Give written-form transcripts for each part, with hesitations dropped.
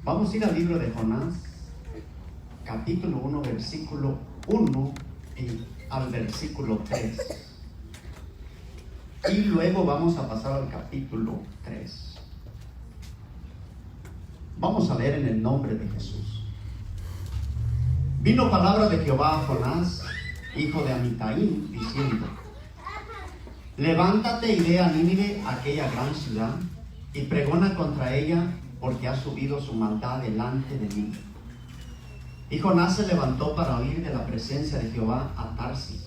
Vamos a ir al libro de Jonás, capítulo 1, versículo 1 y al versículo 3. Y luego vamos a pasar al capítulo 3. Vamos a leer en el nombre de Jesús. Vino palabra de Jehová a Jonás, hijo de Amitai, diciendo: levántate y ve a Nínive, aquella gran ciudad, y pregona contra ella, porque ha subido su maldad delante de mí. Y Jonás se levantó para huir de la presencia de Jehová a Tarsis,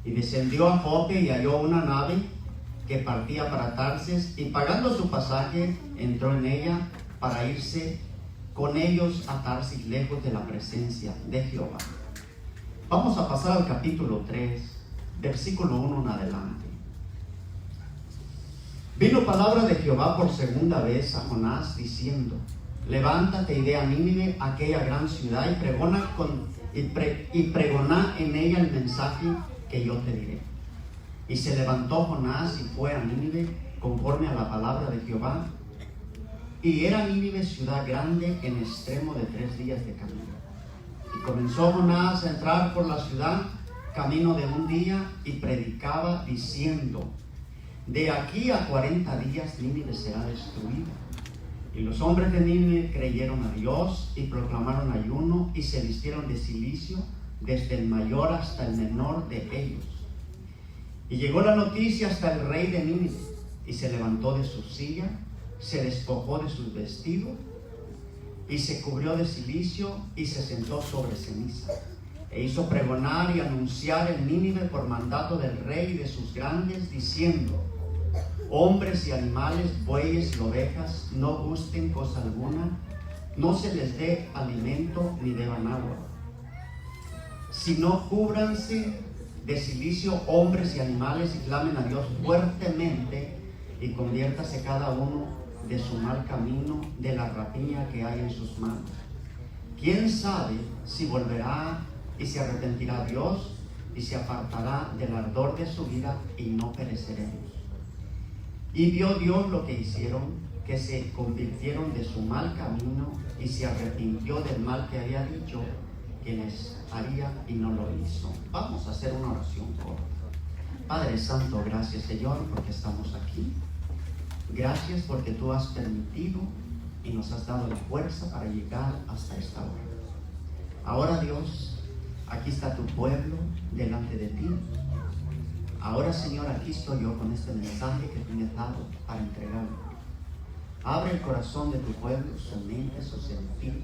y descendió a Jope y halló una nave que partía para Tarsis, y pagando su pasaje entró en ella para irse con ellos a Tarsis, lejos de la presencia de Jehová. Vamos a pasar al capítulo 3, versículo 1 en adelante. Vino palabra de Jehová por segunda vez a Jonás, diciendo: levántate y ve a Nínive, aquella gran ciudad, y pregona en ella el mensaje que yo te diré. Y se levantó Jonás y fue a Nínive, conforme a la palabra de Jehová. Y era Nínive ciudad grande, en extremo de 3 días de camino. Y comenzó Jonás a entrar por la ciudad, camino de 1 día, y predicaba diciendo: de aquí a 40 días Nínive será destruida. Y los hombres de Nínive creyeron a Dios y proclamaron ayuno y se vistieron de cilicio, desde el mayor hasta el menor de ellos. Y llegó la noticia hasta el rey de Nínive, y se levantó de su silla, se despojó de sus vestidos y se cubrió de cilicio y se sentó sobre ceniza. E hizo pregonar y anunciar en Nínive por mandato del rey y de sus grandes, diciendo: hombres y animales, bueyes y ovejas, no gusten cosa alguna, no se les dé alimento ni beban agua, sino cúbranse de cilicio hombres y animales, y clamen a Dios fuertemente, y conviértase cada uno de su mal camino, de la rapiña que hay en sus manos. ¿Quién sabe si volverá y se arrepentirá Dios y se apartará del ardor de su ira, y no pereceremos? Y vio Dios lo que hicieron, que se convirtieron de su mal camino, y se arrepintió del mal que había dicho que les haría, y no lo hizo. Vamos a hacer una oración corta. Padre Santo, gracias Señor porque estamos aquí. Gracias porque tú has permitido y nos has dado la fuerza para llegar hasta esta hora. Ahora Dios, aquí está tu pueblo delante de ti. Ahora Señor, aquí estoy yo con este mensaje que tú me has dado para entregarlo. Abre el corazón de tu pueblo, su mente, sus sentidos.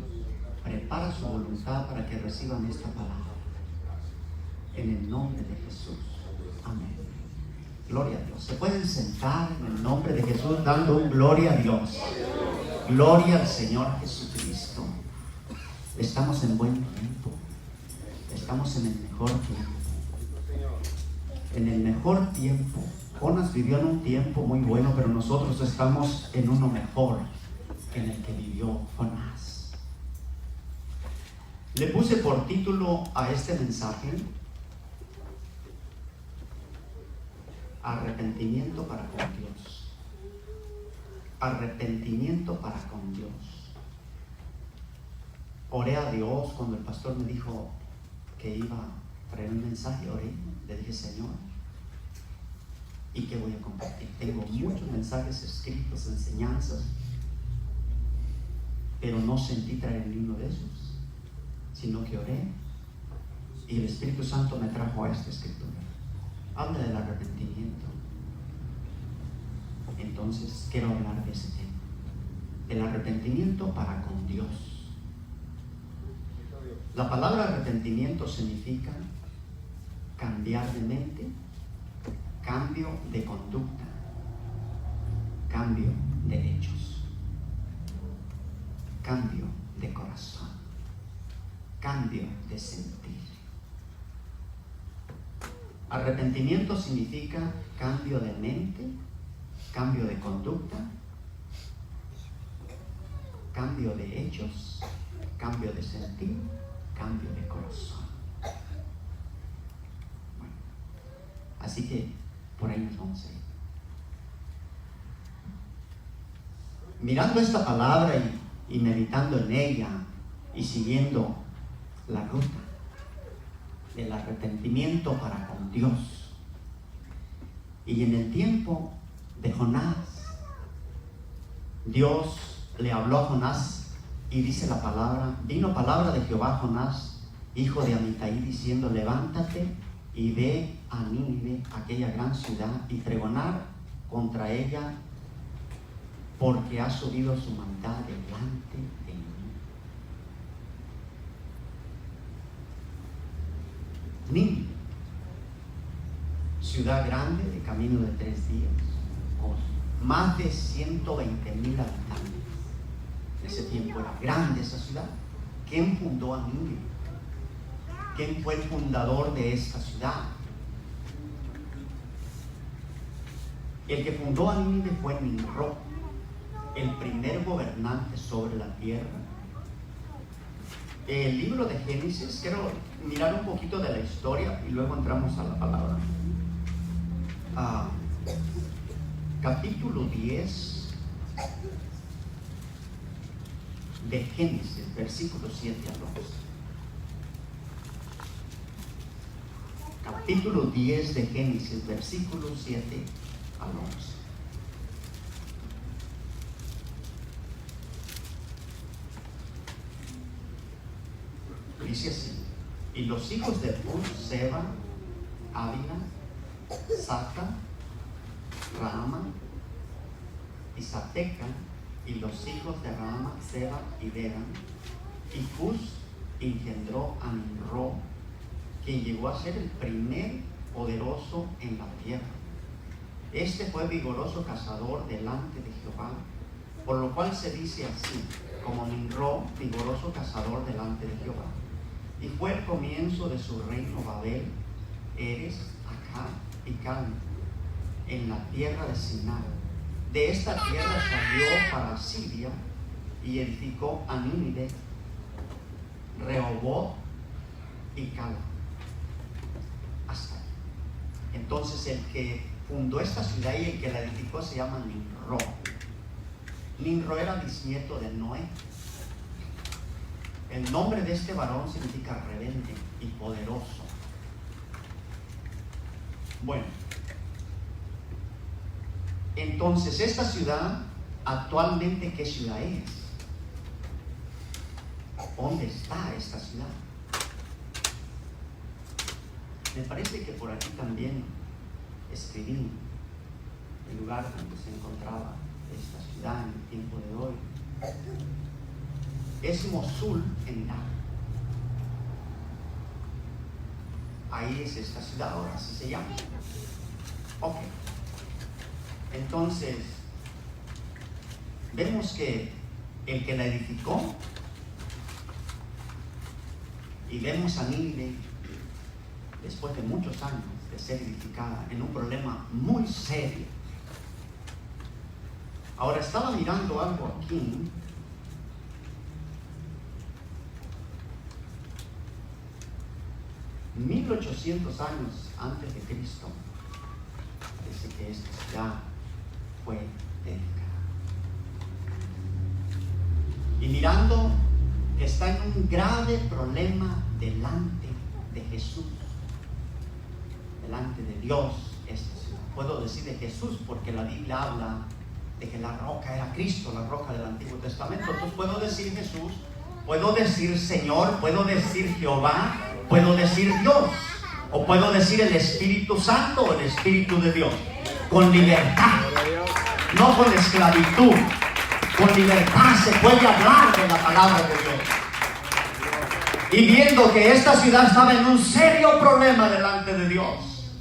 Prepara su voluntad para que reciban esta palabra. En el nombre de Jesús. Amén. Gloria a Dios. Se pueden sentar en el nombre de Jesús dando un gloria a Dios. Gloria al Señor Jesucristo. Estamos en buen tiempo. Estamos en el mejor tiempo. En el mejor tiempo. Jonás vivió en un tiempo muy bueno, pero nosotros estamos en uno mejor en el que vivió Jonás. Le puse por título a este mensaje: arrepentimiento para con Dios. Arrepentimiento para con Dios. Oré a Dios cuando el pastor me dijo que iba a traer un mensaje. Oré, le dije: Señor, ¿y qué voy a compartir? Tengo muchos mensajes escritos, enseñanzas, pero no sentí traer ni uno de esos, sino que oré y el Espíritu Santo me trajo a esta escritura. Habla del arrepentimiento. Entonces quiero hablar de ese tema, el arrepentimiento para con Dios. La palabra arrepentimiento significa cambiar de mente, cambio de conducta, cambio de hechos, cambio de corazón, cambio de sentir. Arrepentimiento significa cambio de mente, cambio de conducta, cambio de hechos, cambio de sentir, cambio de corazón. Bueno, así que por ahí nos vamos a ir. Mirando esta palabra y meditando en ella y siguiendo la ruta del arrepentimiento para con Dios. Y en el tiempo de Jonás, Dios le habló a Jonás y dice la palabra, vino palabra de Jehová a Jonás, hijo de Amitai, diciendo, levántate y ve a Nínive, aquella gran ciudad, y pregonar contra ella, porque ha subido su maldad delante de mí. Nínive, ciudad grande de camino de 3 días, más de 120,000 habitantes. En ese tiempo era grande esa ciudad. ¿Quién fundó a Nínive? ¿Quién fue el fundador de esta ciudad? El que fundó a Nínive fue Nimrod, el primer gobernante sobre la tierra. El libro de Génesis, quiero mirar un poquito de la historia y luego entramos a la palabra. Capítulo 10 de Génesis, versículos 7 al 11. Capítulo 10 de Génesis, versículos 7 al 11. Dice así: y los hijos de Uz, Seba, Ávila, Saca, Rama y Sateca, y los hijos de Rama, Seba y Dedan. Y Cus engendró a Nimrod, quien llegó a ser el primer poderoso en la tierra. Este fue vigoroso cazador delante de Jehová, por lo cual se dice así, como Nimrod, vigoroso cazador delante de Jehová. Y fue el comienzo de su reino Babel, Eres, Acá y Calne, en la tierra de Sinar. De esta tierra salió para Siria y edificó a Nínive, Rehoboth y Cala. Hasta ahí. Entonces el que fundó esta ciudad y el que la edificó se llama Nimrod. Nimrod era bisnieto de Noé. El nombre de este varón significa rebelde y poderoso. Bueno, entonces esta ciudad, actualmente, ¿qué ciudad es? ¿Dónde está esta ciudad? Me parece que por aquí también escribí el lugar donde se encontraba esta ciudad en el tiempo de hoy. Es Mosul en Irak. Ahí es esta ciudad, ahora así se llama. Ok. Entonces, vemos que el que la edificó, y vemos a Nínive, después de muchos años de ser edificada, en un problema muy serio. Ahora estaba mirando algo aquí. 1800 años antes de Cristo, parece que esta ciudad fue dedicada. Y mirando que está en un grave problema delante de Jesús, delante de Dios, esta ciudad. Puedo decir de Jesús porque la Biblia habla de que la roca era Cristo, la roca del Antiguo Testamento. Entonces puedo decir Jesús, puedo decir Señor, puedo decir Jehová, puedo decir Dios, o puedo decir el Espíritu Santo o el Espíritu de Dios, con libertad, no con esclavitud. Con libertad se puede hablar de la palabra de Dios. Y viendo que esta ciudad estaba en un serio problema delante de Dios,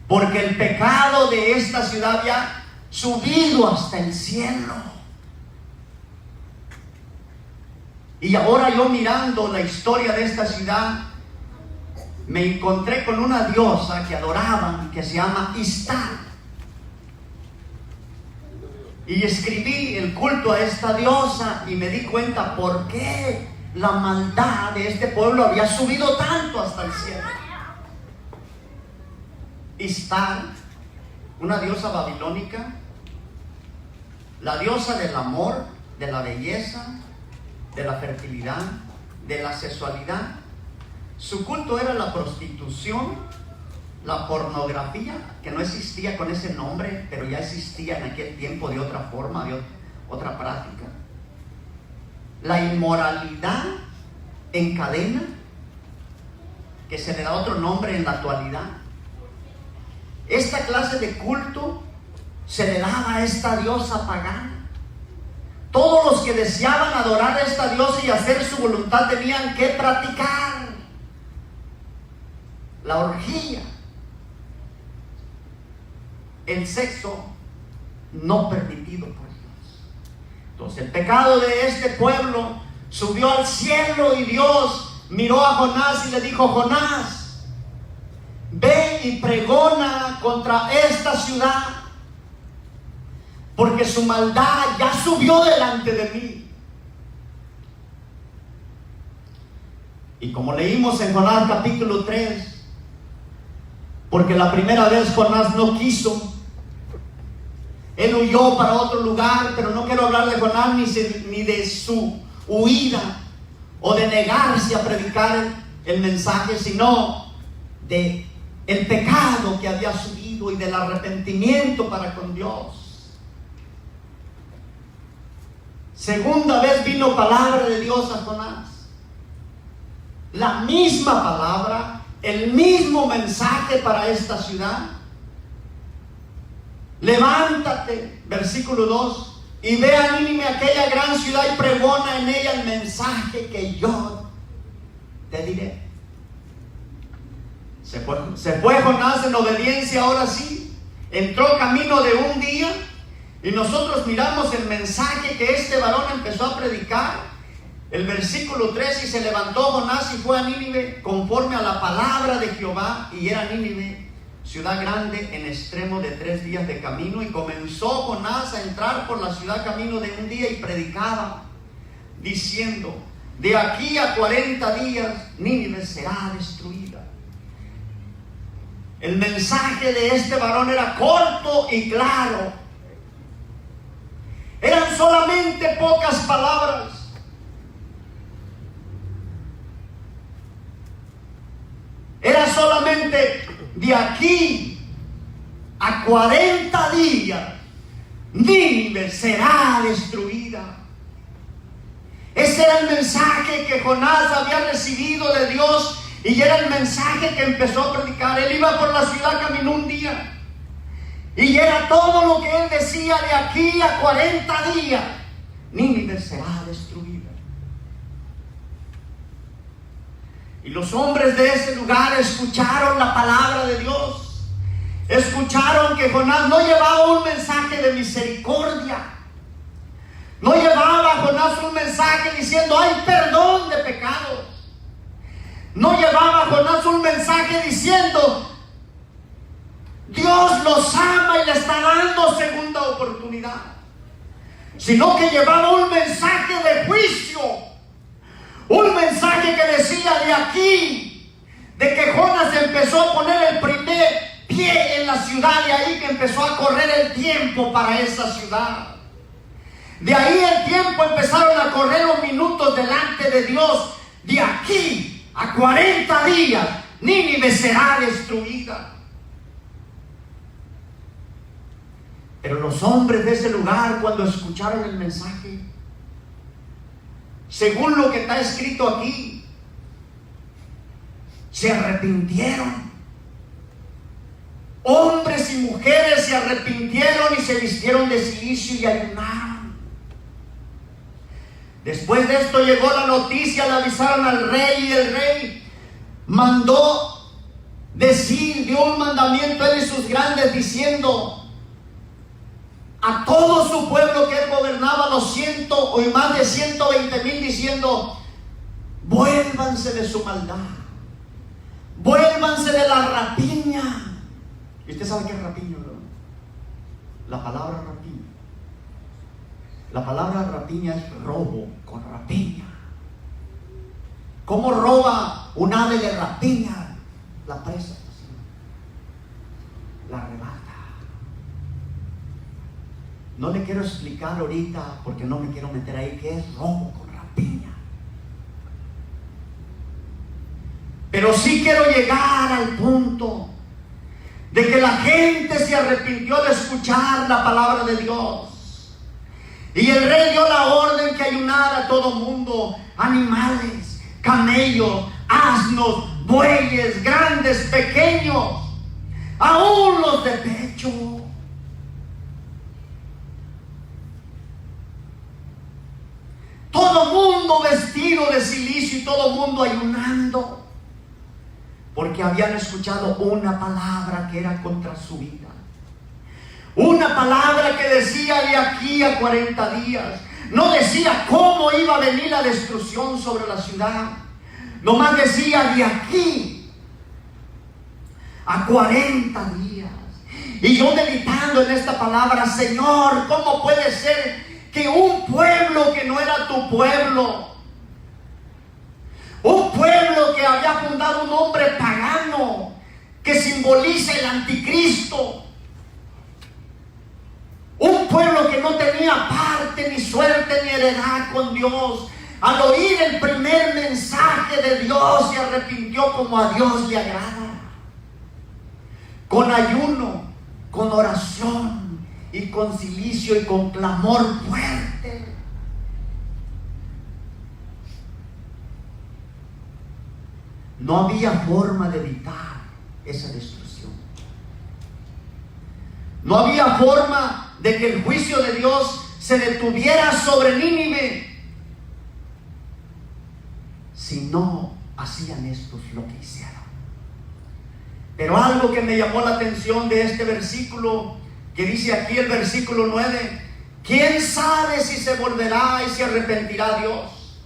porque el pecado de esta ciudad había subido hasta el cielo. Y ahora yo mirando la historia de esta ciudad, me encontré con una diosa que adoraban, que se llama Istar. Y escribí el culto a esta diosa y me di cuenta por qué la maldad de este pueblo había subido tanto hasta el cielo. Istar, una diosa babilónica, la diosa del amor, de la belleza, de la fertilidad, de la sexualidad. Su culto era la prostitución, la pornografía, que no existía con ese nombre, pero ya existía en aquel tiempo de otra forma, de otra práctica. La inmoralidad en cadena, que se le da otro nombre en la actualidad. Esta clase de culto se le daba a esta diosa pagana. Todos los que deseaban adorar a esta diosa y hacer su voluntad tenían que practicar la orgía, el sexo no permitido por Dios. Entonces el pecado de este pueblo subió al cielo y Dios miró a Jonás y le dijo: Jonás, ve y pregona contra esta ciudad, porque su maldad ya subió delante de mí. Y como leímos en Jonás capítulo 3, porque la primera vez Jonás no quiso, él huyó para otro lugar, pero no quiero hablar de Jonás ni de su huida o de negarse a predicar el mensaje, sino de el pecado que había subido y del arrepentimiento para con Dios. Segunda vez vino palabra de Dios a Jonás, la misma palabra, el mismo mensaje para esta ciudad. Levántate, versículo 2, y ve a Nínive, aquella gran ciudad, y pregona en ella el mensaje que yo te diré. Se fue Jonás en obediencia, ahora sí, entró camino de un día, y nosotros miramos el mensaje que este varón empezó a predicar. El versículo 3, y se levantó Jonás y fue a Nínive conforme a la palabra de Jehová, y era Nínive ciudad grande en extremo de 3 días de camino. Y comenzó Jonás a entrar por la ciudad camino de un día y predicaba, diciendo: de aquí a 40 días Nínive será destruida. El mensaje de este varón era corto y claro. Eran solamente pocas palabras. Era solamente: de aquí a 40 días Nínive será destruida. Ese era el mensaje que Jonás había recibido de Dios, y era el mensaje que empezó a predicar. Él iba por la ciudad, caminó un día, y era todo lo que él decía: de aquí a 40 días Nínive será destruida. Y los hombres de ese lugar escucharon la palabra de Dios. Escucharon que Jonás no llevaba un mensaje de misericordia. No llevaba Jonás un mensaje diciendo: hay perdón de pecados. No llevaba Jonás un mensaje diciendo: Dios los ama y le está dando segunda oportunidad. Sino que llevaba un mensaje de juicio. Un mensaje que decía: de aquí, de que Jonás empezó a poner el primer pie en la ciudad, de ahí que empezó a correr el tiempo para esa ciudad. De ahí el tiempo empezaron a correr los minutos delante de Dios. De aquí a 40 días Nínive será destruida. Pero los hombres de ese lugar, cuando escucharon el mensaje, según lo que está escrito aquí, se arrepintieron. Hombres y mujeres se arrepintieron y se vistieron de cilicio y ayunaron. Después de esto llegó la noticia, le avisaron al rey, y el rey mandó decir, dio un mandamiento a él y sus grandes, diciendo a todo su pueblo que él gobernaba, los 100 o más de 120,000, diciendo: vuélvanse de su maldad, vuélvanse de la rapiña. ¿Y usted sabe qué es rapiña, no? La palabra rapiña. La palabra rapiña es robo con rapiña. ¿Cómo roba un ave de rapiña? La presa, la arrebata. No le quiero explicar ahorita, porque no me quiero meter ahí, qué es robo con rapiña. Pero sí quiero llegar al punto de que la gente se arrepintió de escuchar la palabra de Dios. Y el rey dio la orden que ayunara a todo mundo, animales, camellos, asnos, bueyes, grandes, pequeños, aún los de pecho. Todo mundo vestido de cilicio y todo mundo ayunando, porque habían escuchado una palabra que era contra su vida. Una palabra que decía de aquí a 40 días. No decía cómo iba a venir la destrucción sobre la ciudad. Nomás decía de aquí a 40 días. Y yo meditando en esta palabra, Señor, ¿cómo puede ser que un pueblo que no era tu pueblo, un pueblo que había fundado un hombre pagano que simboliza el anticristo, un pueblo que no tenía parte ni suerte ni heredad con Dios, al oír el primer mensaje de Dios se arrepintió como a Dios le agrada, con ayuno, con oración y con cilicio y con clamor fuerte. No había forma de evitar esa destrucción. No había forma de que el juicio de Dios se detuviera sobre Nínive si no hacían estos lo que hicieron. Pero algo que me llamó la atención de este versículo, que dice aquí el versículo 9, ¿quién sabe si se volverá y se arrepentirá Dios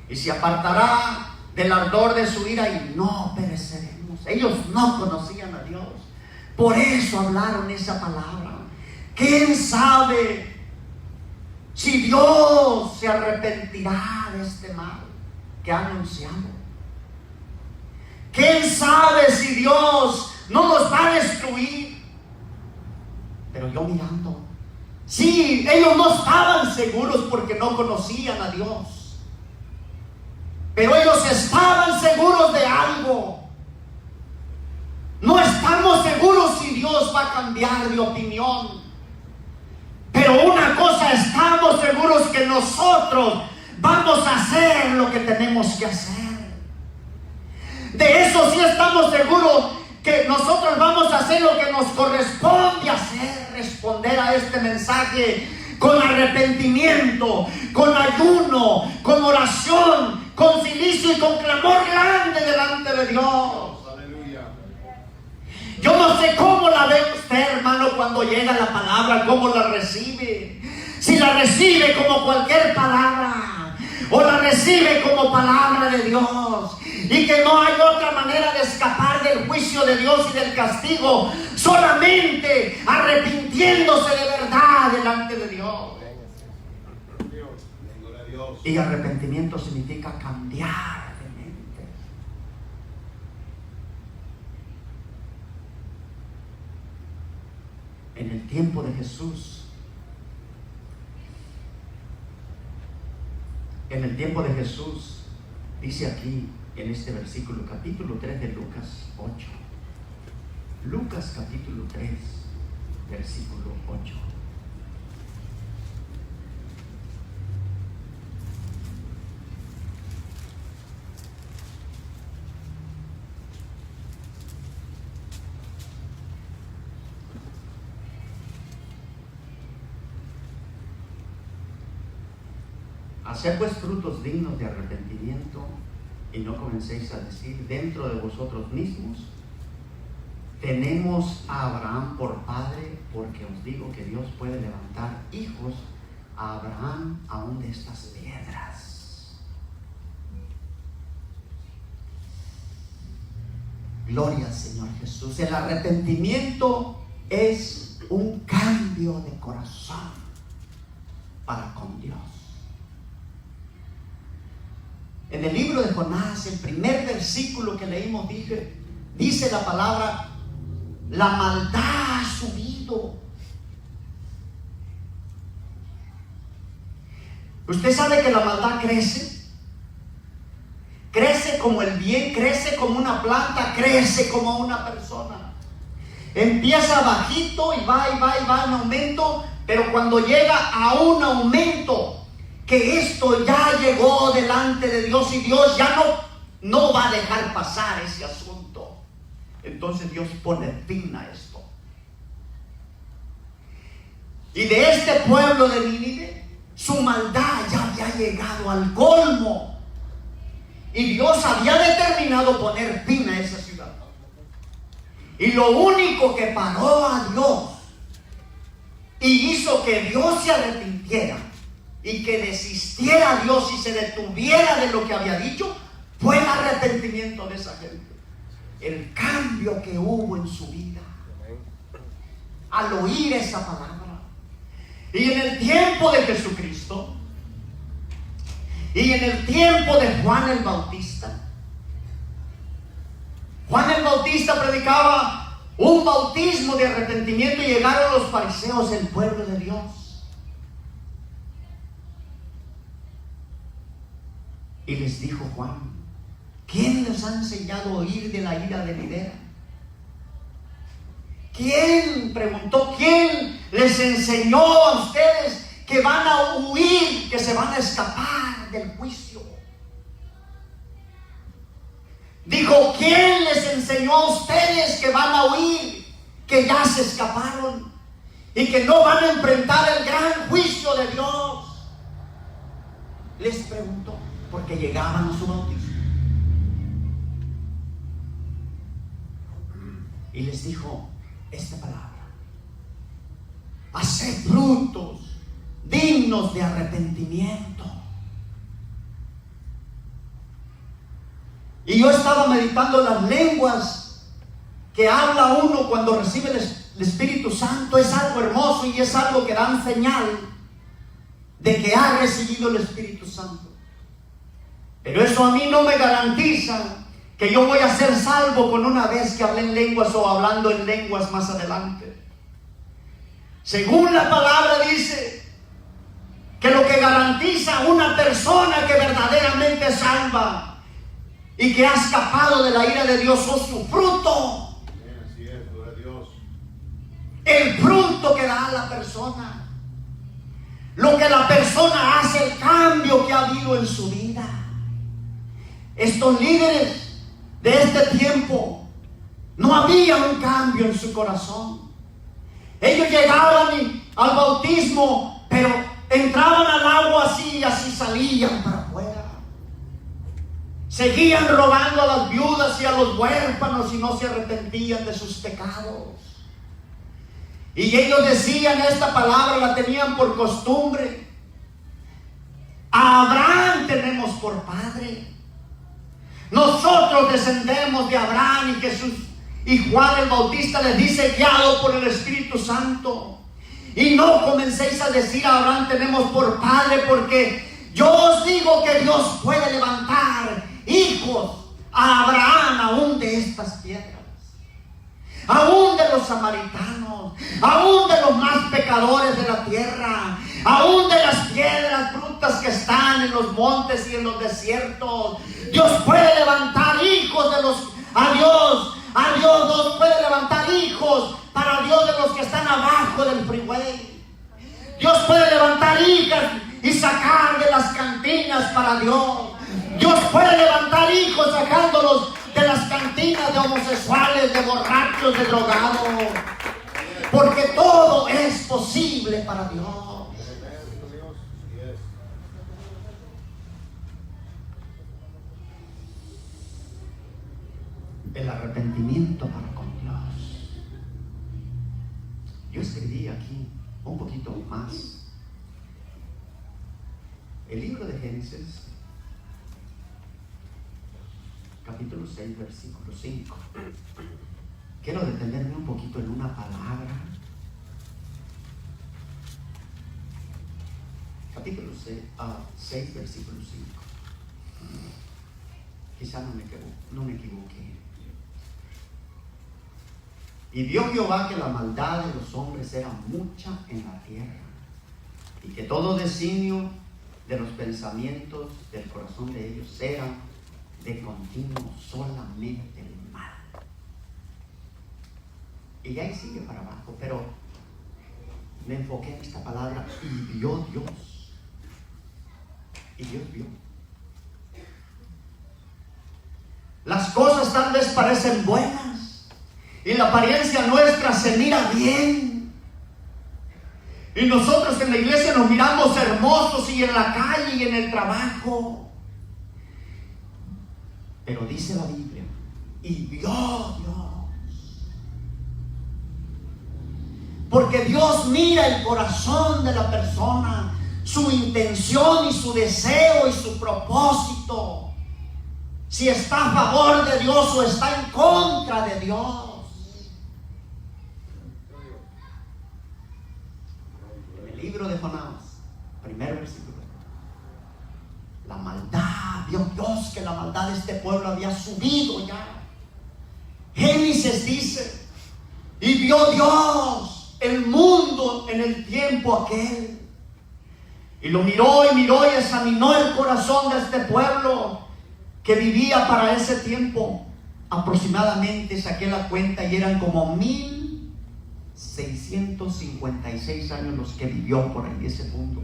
y se apartará del ardor de su ira y no pereceremos? Ellos no conocían a Dios, por eso hablaron esa palabra. ¿Quién sabe si Dios se arrepentirá de este mal que ha anunciado? ¿Quién sabe si Dios no nos va a destruir? Pero yo mirando, sí, ellos no estaban seguros porque no conocían a Dios, pero ellos estaban seguros de algo. No estamos seguros si Dios va a cambiar de opinión, pero una cosa estamos seguros, que nosotros vamos a hacer lo que tenemos que hacer. De eso sí estamos seguros, que nosotros vamos a hacer lo que nos corresponde hacer, responder a este mensaje con arrepentimiento, con ayuno, con oración, con cilicio y con clamor grande delante de Dios. Yo no sé cómo la ve usted, hermano, cuando llega la palabra, cómo la recibe. Si la recibe como cualquier palabra, o la recibe como palabra de Dios, y que no hay otra manera de escapar del juicio de Dios y del castigo, solamente arrepintiéndose de verdad delante de Dios. Y arrepentimiento significa cambiar de mente. En el tiempo de Jesús, dice aquí en este versículo, capítulo 3 de Lucas 8. Lucas capítulo 3, versículo 8. Haced pues frutos dignos de arrepentimiento, y no comencéis a decir dentro de vosotros mismos: tenemos a Abraham por padre, porque os digo que Dios puede levantar hijos a Abraham aún de estas piedras. Gloria al Señor Jesús. El arrepentimiento es un cambio de corazón para con Dios. En el libro de Jonás, el primer versículo que leímos, dice la palabra: la maldad ha subido. Usted sabe que la maldad crece. Crece como el bien, crece como una planta, crece como una persona. Empieza bajito y va en aumento, pero cuando llega a un aumento, que esto ya llegó delante de Dios y Dios ya no va a dejar pasar ese asunto, entonces Dios pone fin a esto. Y de este pueblo de Nínive, su maldad ya había llegado al colmo. Y Dios había determinado poner fin a esa ciudad. Y lo único que paró a Dios y hizo que Dios se arrepintiera y que desistiera a Dios y se detuviera de lo que había dicho, fue el arrepentimiento de esa gente. El cambio que hubo en su vida al oír esa palabra. Y en el tiempo de Jesucristo y en el tiempo de Juan el Bautista, Juan el Bautista predicaba un bautismo de arrepentimiento y llegaron los fariseos, el pueblo de Dios, y les dijo Juan: ¿quién les ha enseñado a oír de la ira venidera? ¿Quién, preguntó, quién les enseñó a ustedes que van a huir, que se van a escapar del juicio? Dijo: ¿quién les enseñó a ustedes que van a huir, que ya se escaparon y que no van a enfrentar el gran juicio de Dios? Les preguntó, porque llegaban a su bautismo. Y les dijo esta palabra: haced frutos dignos de arrepentimiento. Y yo estaba meditando las lenguas que habla uno cuando recibe el Espíritu Santo. Es algo hermoso y es algo que da señal de que ha recibido el Espíritu Santo. Pero eso a mí no me garantiza que yo voy a ser salvo con una vez que hablé en lenguas o hablando en lenguas más adelante. Según la palabra dice que lo que garantiza a una persona que verdaderamente es salva y que ha escapado de la ira de Dios es su fruto. Así es, gloria a Dios. El fruto que da a la persona, lo que la persona hace, el cambio que ha habido en su vida. Estos líderes de este tiempo, no había un cambio en su corazón. Ellos llegaban al bautismo, pero entraban al agua así y así salían para afuera. Seguían robando a las viudas y a los huérfanos y no se arrepentían de sus pecados. Y ellos decían, esta palabra la tenían por costumbre: a Abraham tenemos por padre. Nosotros descendemos de Abraham. Y Jesús y Juan el Bautista les dice, guiado por el Espíritu Santo: y no comencéis a decir a Abraham tenemos por padre, porque yo os digo que Dios puede levantar hijos a Abraham aún de estas piedras, aún de los samaritanos, aún de los más pecadores de la tierra, aún de las piedras brutas que están en los montes y en los desiertos. Dios puede levantar hijos a Dios puede levantar hijos para Dios de los que están abajo del freeway. Dios puede levantar hijas y sacar de las cantinas para Dios. Dios puede levantar hijos sacándolos de las cantinas de homosexuales, de borrachos, de drogados. Porque todo es posible para Dios. El arrepentimiento para con Dios. Yo escribí aquí un poquito más. El libro de Génesis, capítulo 6, versículo 5. Quiero detenerme un poquito en una palabra. Capítulo 6, versículo 5. Quizá no me equivoqué. Y vio Jehová que la maldad de los hombres era mucha en la tierra, y que todo designio de los pensamientos del corazón de ellos era de continuo solamente el mal. Y ahí sigue para abajo, pero me enfoqué en esta palabra: y vio Dios. Y Dios vio. Las cosas tal vez parecen buenas y la apariencia nuestra se mira bien. Y nosotros en la iglesia nos miramos hermosos, y en la calle y en el trabajo. Pero dice la Biblia: y vio Dios. Porque Dios mira el corazón de la persona, su intención y su deseo y su propósito. Si está a favor de Dios o está en contra de Dios. En el libro de Jonás, primer versículo: la maldad, vio Dios que la maldad de este pueblo había subido ya. Génesis dice: y vio Dios el mundo en el tiempo aquel, y lo miró y miró y examinó el corazón de este pueblo que vivía para ese tiempo. Aproximadamente saqué la cuenta y eran como 1656 años los que vivió por ahí ese mundo,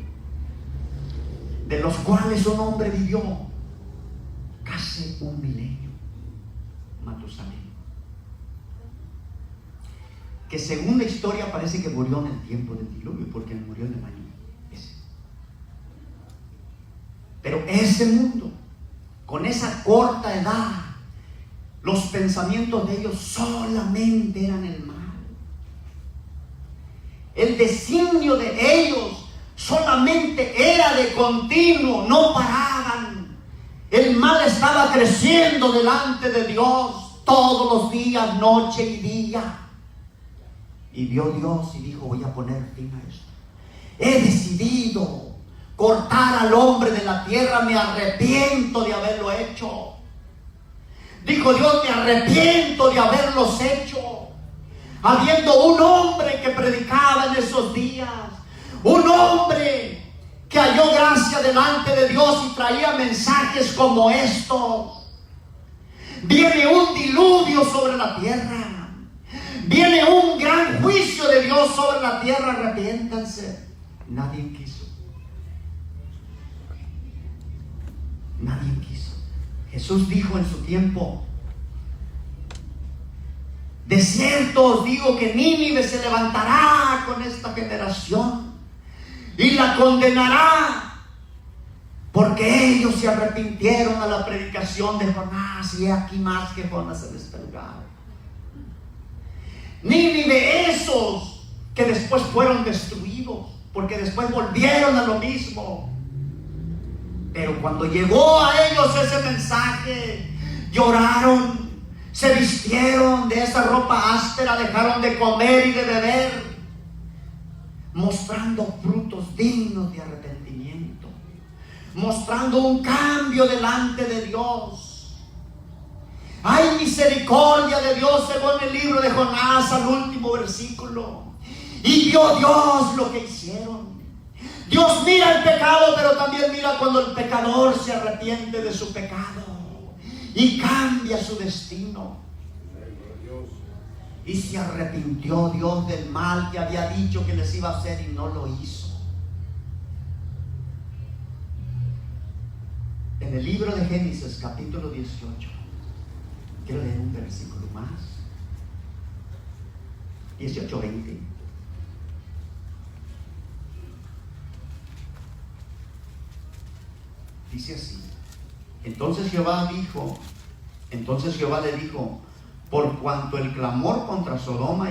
de los cuales un hombre vivió casi 1 milenio, Matusalén, que según la historia parece que murió en el tiempo del diluvio, porque murió en el año ese. Pero ese mundo, con esa corta edad, los pensamientos de ellos solamente eran el mal. El designio de ellos solamente era de continuo, no paraban. El mal estaba creciendo delante de Dios todos los días, noche y día. Y vio Dios y dijo: voy a poner fin a esto. He decidido cortar al hombre de la tierra, me arrepiento de haberlo hecho. Dijo Dios: me arrepiento de haberlos hecho. Habiendo un hombre que predicaba en esos días, un hombre que halló gracia delante de Dios y traía mensajes como estos. Viene un diluvio sobre la tierra, viene un gran juicio de Dios sobre la tierra, arrepiéntanse. Nadie quiso. Nadie quiso. Jesús dijo en su tiempo: de cierto os digo que Nínive se levantará con esta generación y la condenará, porque ellos se arrepintieron a la predicación de Jonás, y aquí más que Jonás se despelgaron. Nínive, esos que después fueron destruidos, porque después volvieron a lo mismo. Pero cuando llegó a ellos ese mensaje, lloraron, se vistieron de esa ropa áspera, dejaron de comer y de beber, mostrando frutos dignos de arrepentimiento, mostrando un cambio delante de Dios. Hay misericordia de Dios según el libro de Jonás, al último versículo. Y vio Dios lo que hicieron. Dios mira el pecado, pero también mira cuando el pecador se arrepiente de su pecado y cambia su destino. Y se arrepintió Dios del mal que había dicho que les iba a hacer y no lo hizo. En el libro de Génesis, capítulo 18, quiero leer un versículo más. 18:20. Dice así: entonces Jehová le dijo: por cuanto el clamor contra Sodoma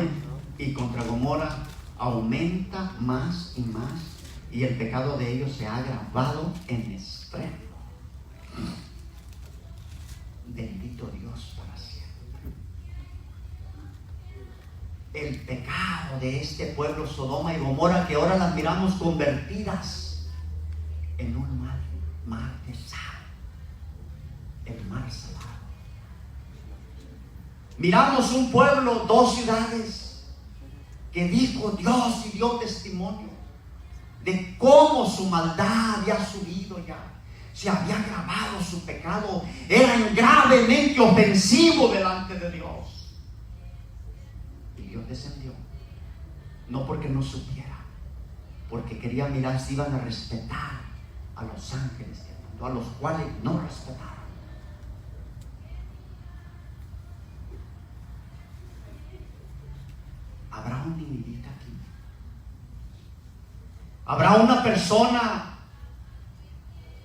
y contra Gomorra aumenta más y más, y el pecado de ellos se ha agravado en extremo. Bendito Dios para siempre. El pecado de este pueblo Sodoma y Gomorra, que ahora las miramos convertidas en un mar de sal, el mar salado. Miramos un pueblo, 2 ciudades, que dijo Dios y dio testimonio de cómo su maldad había subido ya. Se había agravado su pecado. Era gravemente ofensivo delante de Dios. Y Dios descendió. No porque no supiera, porque quería mirar si iban a respetar a los ángeles que mandó, a los cuales no respetaron. ¿Habrá un ninivita aquí? ¿Habrá una persona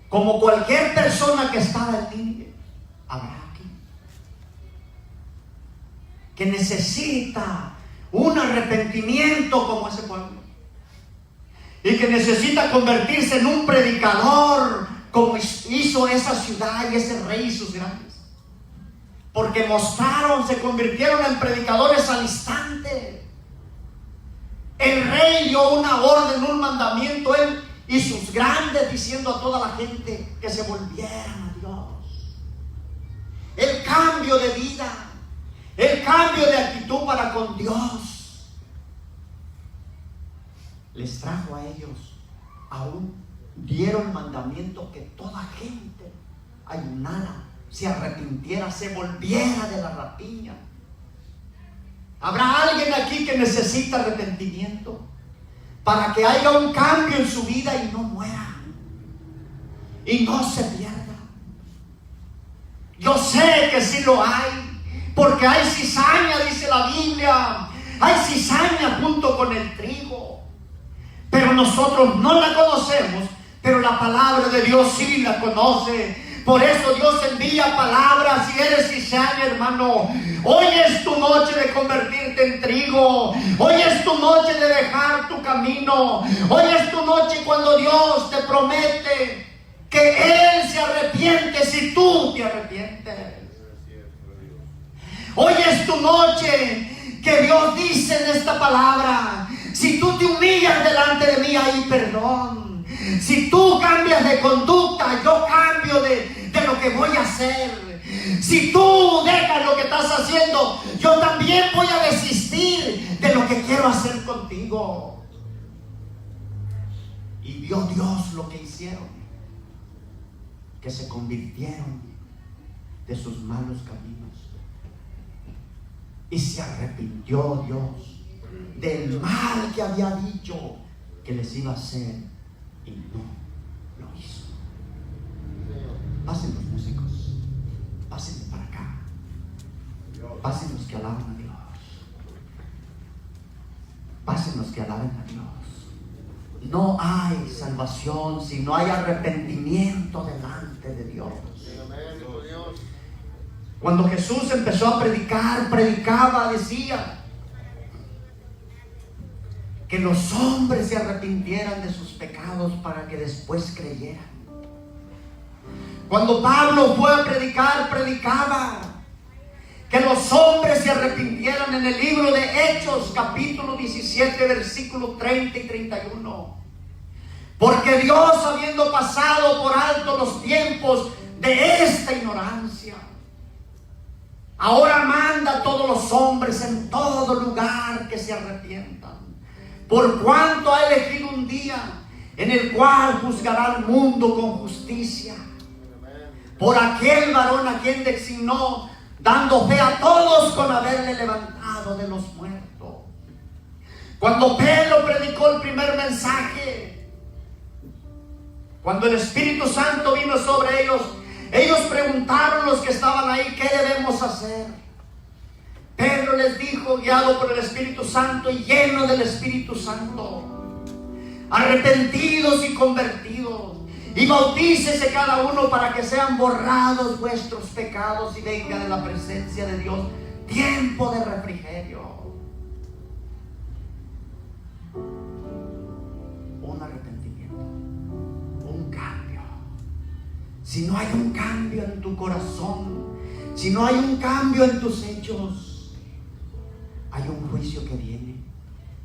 como cualquier persona que estaba en Nínive? ¿Habrá aquí que necesita un arrepentimiento como ese pueblo? Y que necesita convertirse en un predicador como hizo esa ciudad y ese rey y sus grandes. Porque se convirtieron en predicadores al instante. El rey dio una orden, un mandamiento, él y sus grandes, diciendo a toda la gente que se volvieran a Dios. El cambio de vida, el cambio de actitud para con Dios, les trajo a ellos, aún dieron mandamiento que toda gente ayunara, se arrepintiera, se volviera de la rapiña. ¿Habrá alguien aquí que necesita arrepentimiento para que haya un cambio en su vida y no muera y no se pierda? Yo sé que sí lo hay, porque hay cizaña, dice la Biblia, hay cizaña junto con el trigo, pero nosotros no la conocemos, pero la palabra de Dios sí la conoce. Por eso Dios envía palabras. Si eres cizaña, hermano, hoy es tu noche de convertirte en trigo. Hoy es tu noche de dejar tu camino. Hoy es tu noche cuando Dios te promete que Él se arrepiente si tú te arrepientes. Hoy es tu noche que Dios dice en esta palabra: si tú te humillas delante de mí, hay perdón. Si tú cambias de conducta, yo cambio de lo que voy a hacer. Si tú dejas lo que estás haciendo, yo también voy a desistir de lo que quiero hacer contigo. Y vio Dios lo que hicieron, que se convirtieron de sus malos caminos. Y se arrepintió Dios del mal que había dicho que les iba a hacer, y no lo hizo. Pasen los músicos, pasen para acá, pasen los que alaban a Dios, pasen los que alaban a Dios. No hay salvación si no hay arrepentimiento delante de Dios. Cuando Jesús empezó a predicar, predicaba, decía que los hombres se arrepintieran de sus pecados para que después creyeran. Cuando Pablo fue a predicar, predicaba que los hombres se arrepintieran. En el libro de Hechos, capítulo 17, versículos 30 y 31. Porque Dios, habiendo pasado por alto los tiempos de esta ignorancia, ahora manda a todos los hombres en todo lugar que se arrepientan, por cuanto ha elegido un día en el cual juzgará al mundo con justicia, por aquel varón a quien designó, dando fe a todos con haberle levantado de los muertos. Cuando Pedro predicó el primer mensaje, cuando el Espíritu Santo vino sobre ellos, ellos preguntaron, los que estaban ahí, ¿qué debemos hacer? Pedro les dijo, guiado por el Espíritu Santo y lleno del Espíritu Santo: arrepentidos y convertidos, y bautícese cada uno para que sean borrados vuestros pecados y venga de la presencia de Dios tiempo de refrigerio. Un arrepentimiento, un cambio. Si no hay un cambio en tu corazón, si no hay un cambio en tus hechos, hay un juicio que viene.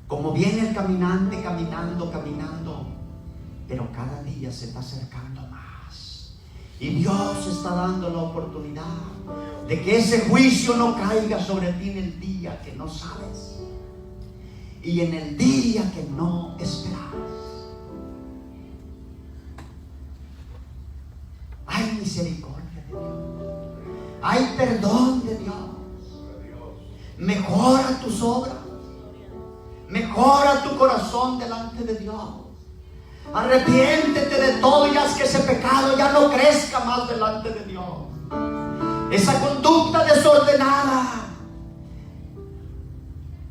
Como viene el caminante, caminando, pero cada día se está acercando más. Y Dios está dando la oportunidad de que ese juicio no caiga sobre ti en el día que no sabes y en el día que no esperas. hay misericordia de Dios, hay perdón de Dios. Mejora tus obras, mejora tu corazón delante de Dios. Arrepiéntete de todo y haz que ese pecado ya no crezca más delante de Dios. Esa conducta desordenada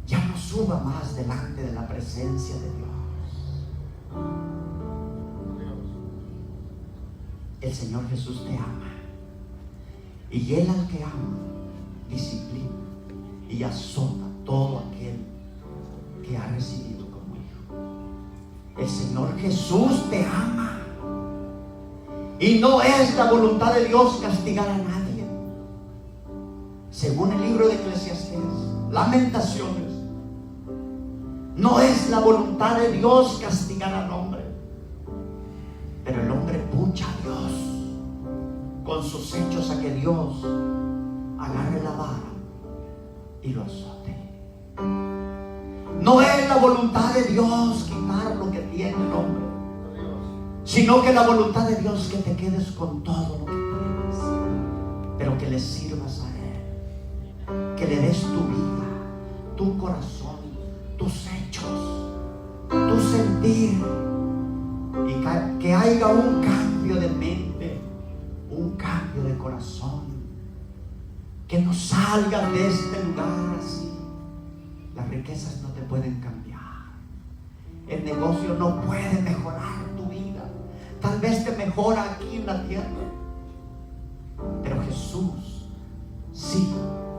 ya no suba más delante de la presencia de Dios. El Señor Jesús te ama, y Él al que ama disciplina y azota todo aquel que ha recibido como hijo. El Señor Jesús te ama, y no es la voluntad de Dios castigar a nadie. Según el libro de Eclesiastés, Lamentaciones, no es la voluntad de Dios castigar al hombre, pero el hombre pucha a Dios con sus hechos a que Dios agarre la vara y lo azote. No es la voluntad de Dios quitar lo que tiene el hombre, sino que la voluntad de Dios es que te quedes con todo lo que tienes, pero que le sirvas a Él, que le des tu vida, tu corazón, tus hechos, tu sentir, y que haya un cambio de mente, un cambio de corazón, que no salgas de este lugar así. Las riquezas no te pueden cambiar, el negocio no puede mejorar tu vida. Tal vez te mejora aquí en la tierra, pero Jesús sí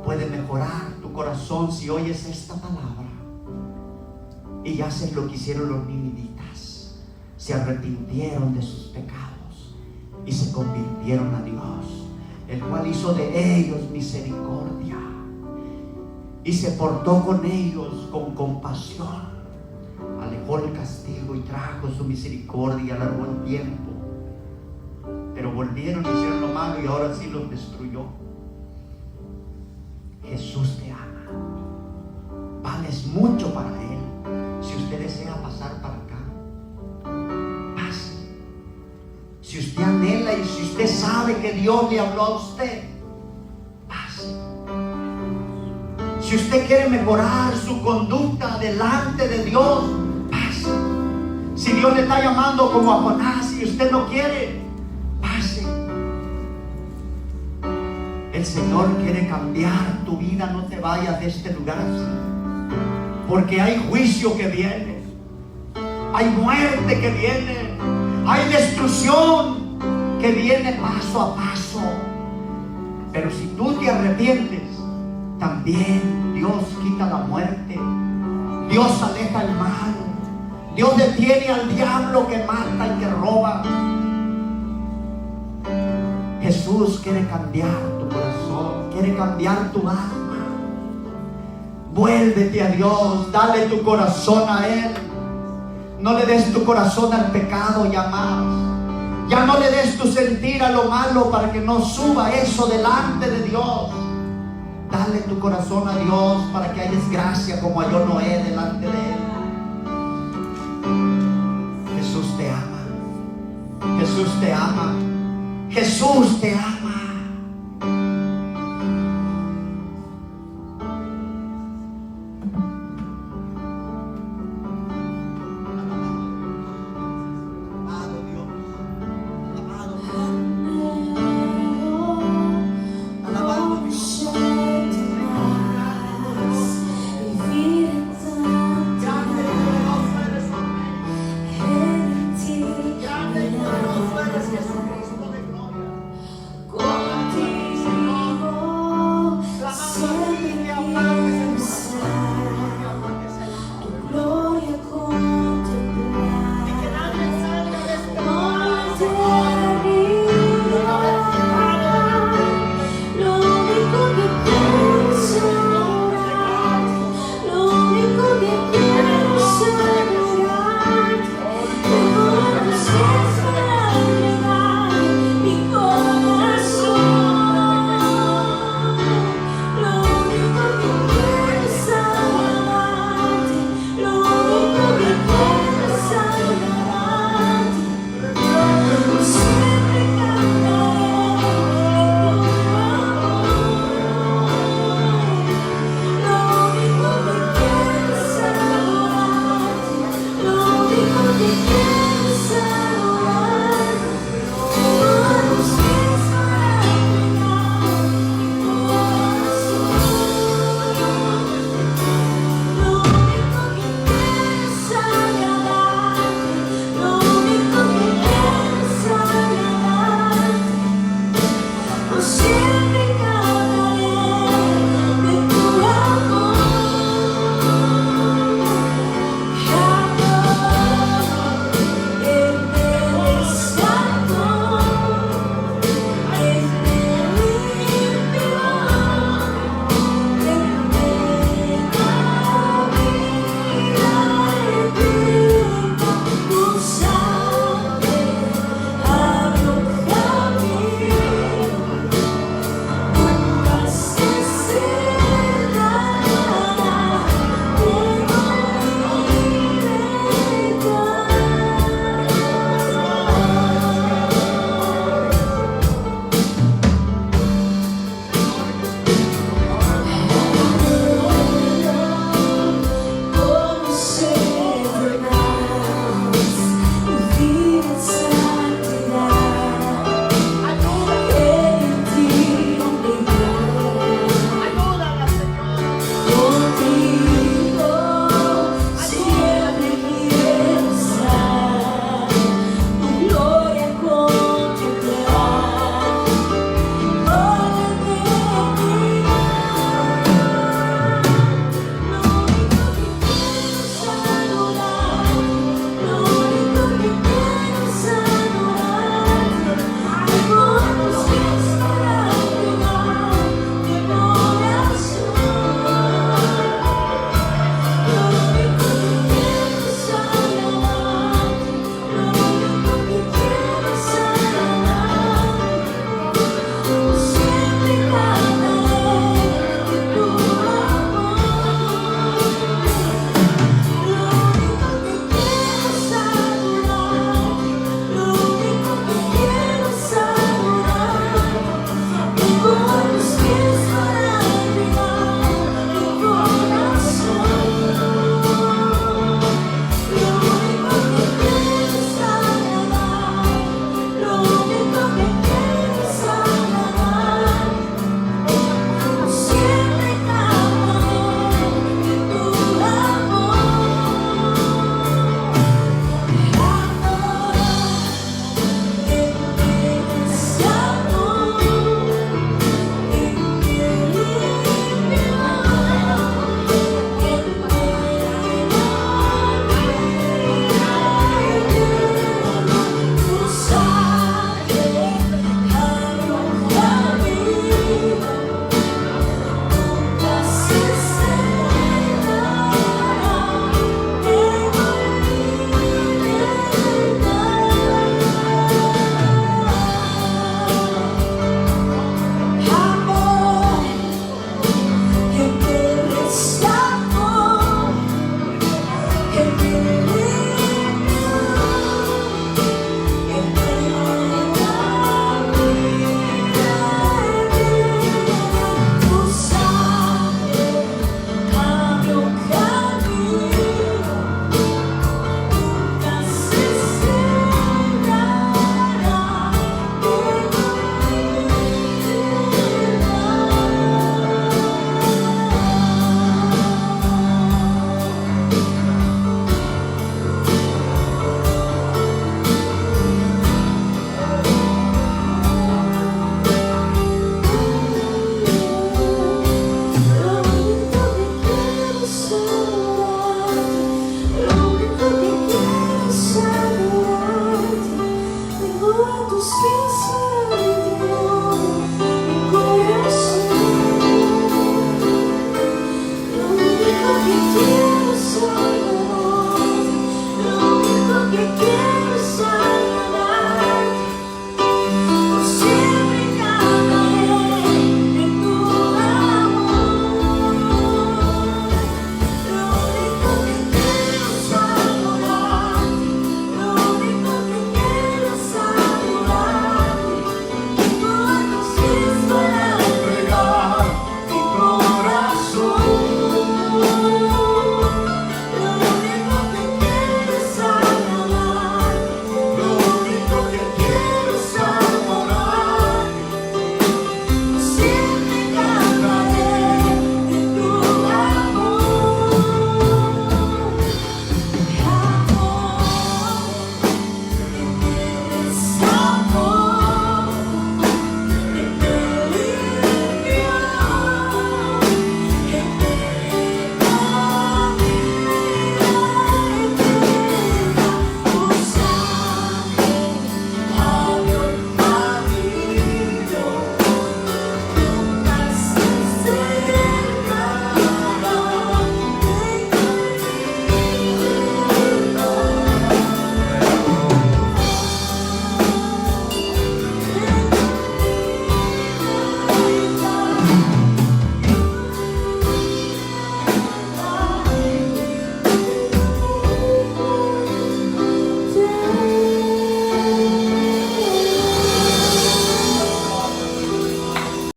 puede mejorar tu corazón si oyes esta palabra y haces lo que hicieron los ninivitas. Se arrepintieron de sus pecados y se convirtieron a Dios, el cual hizo de ellos misericordia y se portó con ellos con compasión. Alejó el castigo y trajo su misericordia y alargó el tiempo. Pero volvieron y hicieron lo malo y ahora sí los destruyó. Jesús te ama. Vales mucho para Él. Si usted desea pasar para acá, pase. Si usted anhela y si usted sabe que Dios le habló a usted, pase. Si usted quiere mejorar su conducta delante de Dios, pase. Si Dios le está llamando como a Jonás y usted no quiere, pase. El Señor quiere cambiar tu vida. No te vayas de este lugar así, porque hay juicio que viene, hay muerte que viene, hay destrucción que viene paso a paso. Pero si tú te arrepientes, también Dios quita la muerte, Dios aleja el mal, Dios detiene al diablo que mata y que roba. Jesús quiere cambiar tu corazón, quiere cambiar tu alma. Vuélvete a Dios, dale tu corazón a Él. No le des tu corazón al pecado ya más. Ya no le des tu sentir a lo malo para que no suba eso delante de Dios. Dale tu corazón a Dios para que hayas gracia como halló Noé delante de Él. Jesús te ama. Jesús te ama. Jesús te ama.